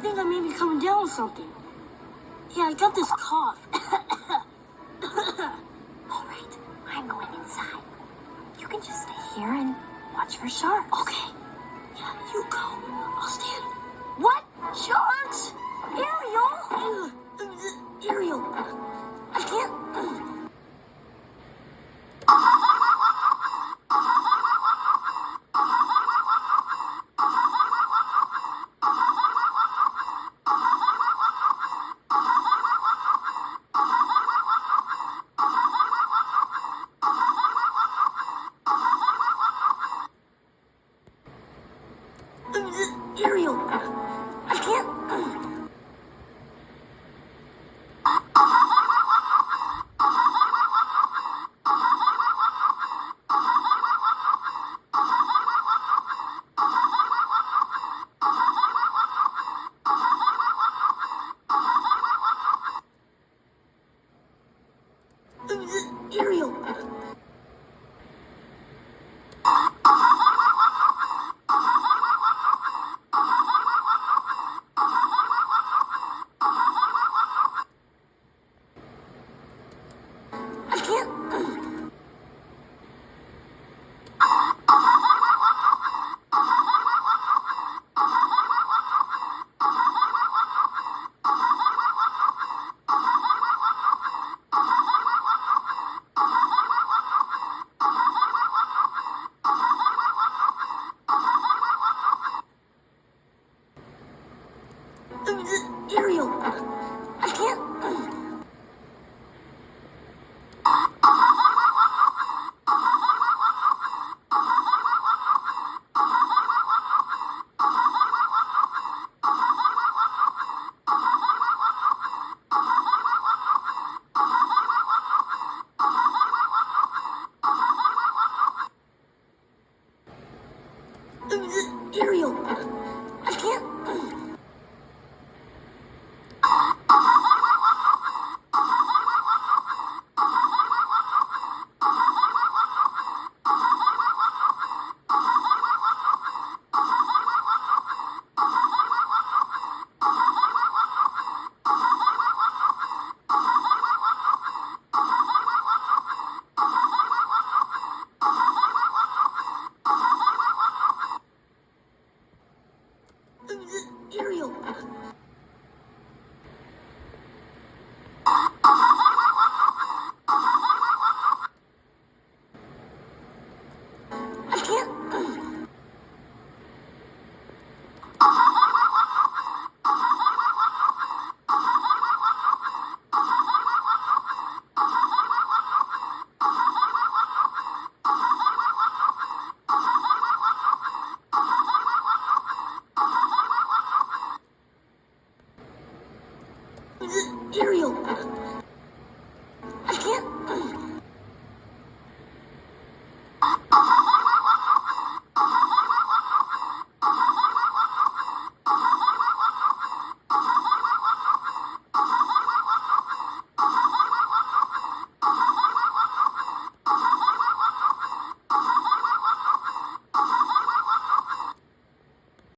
think I may be coming down with something. Yeah, I got this cough. All right, I'm going inside. You can just stay here and watch for sharks. Okay. Yeah, you go. I'll stand. What? Sharks? Ariel? Ariel, I can't. Ariel, I can't. Ariel. I can't. Ariel, I can't. Ariel.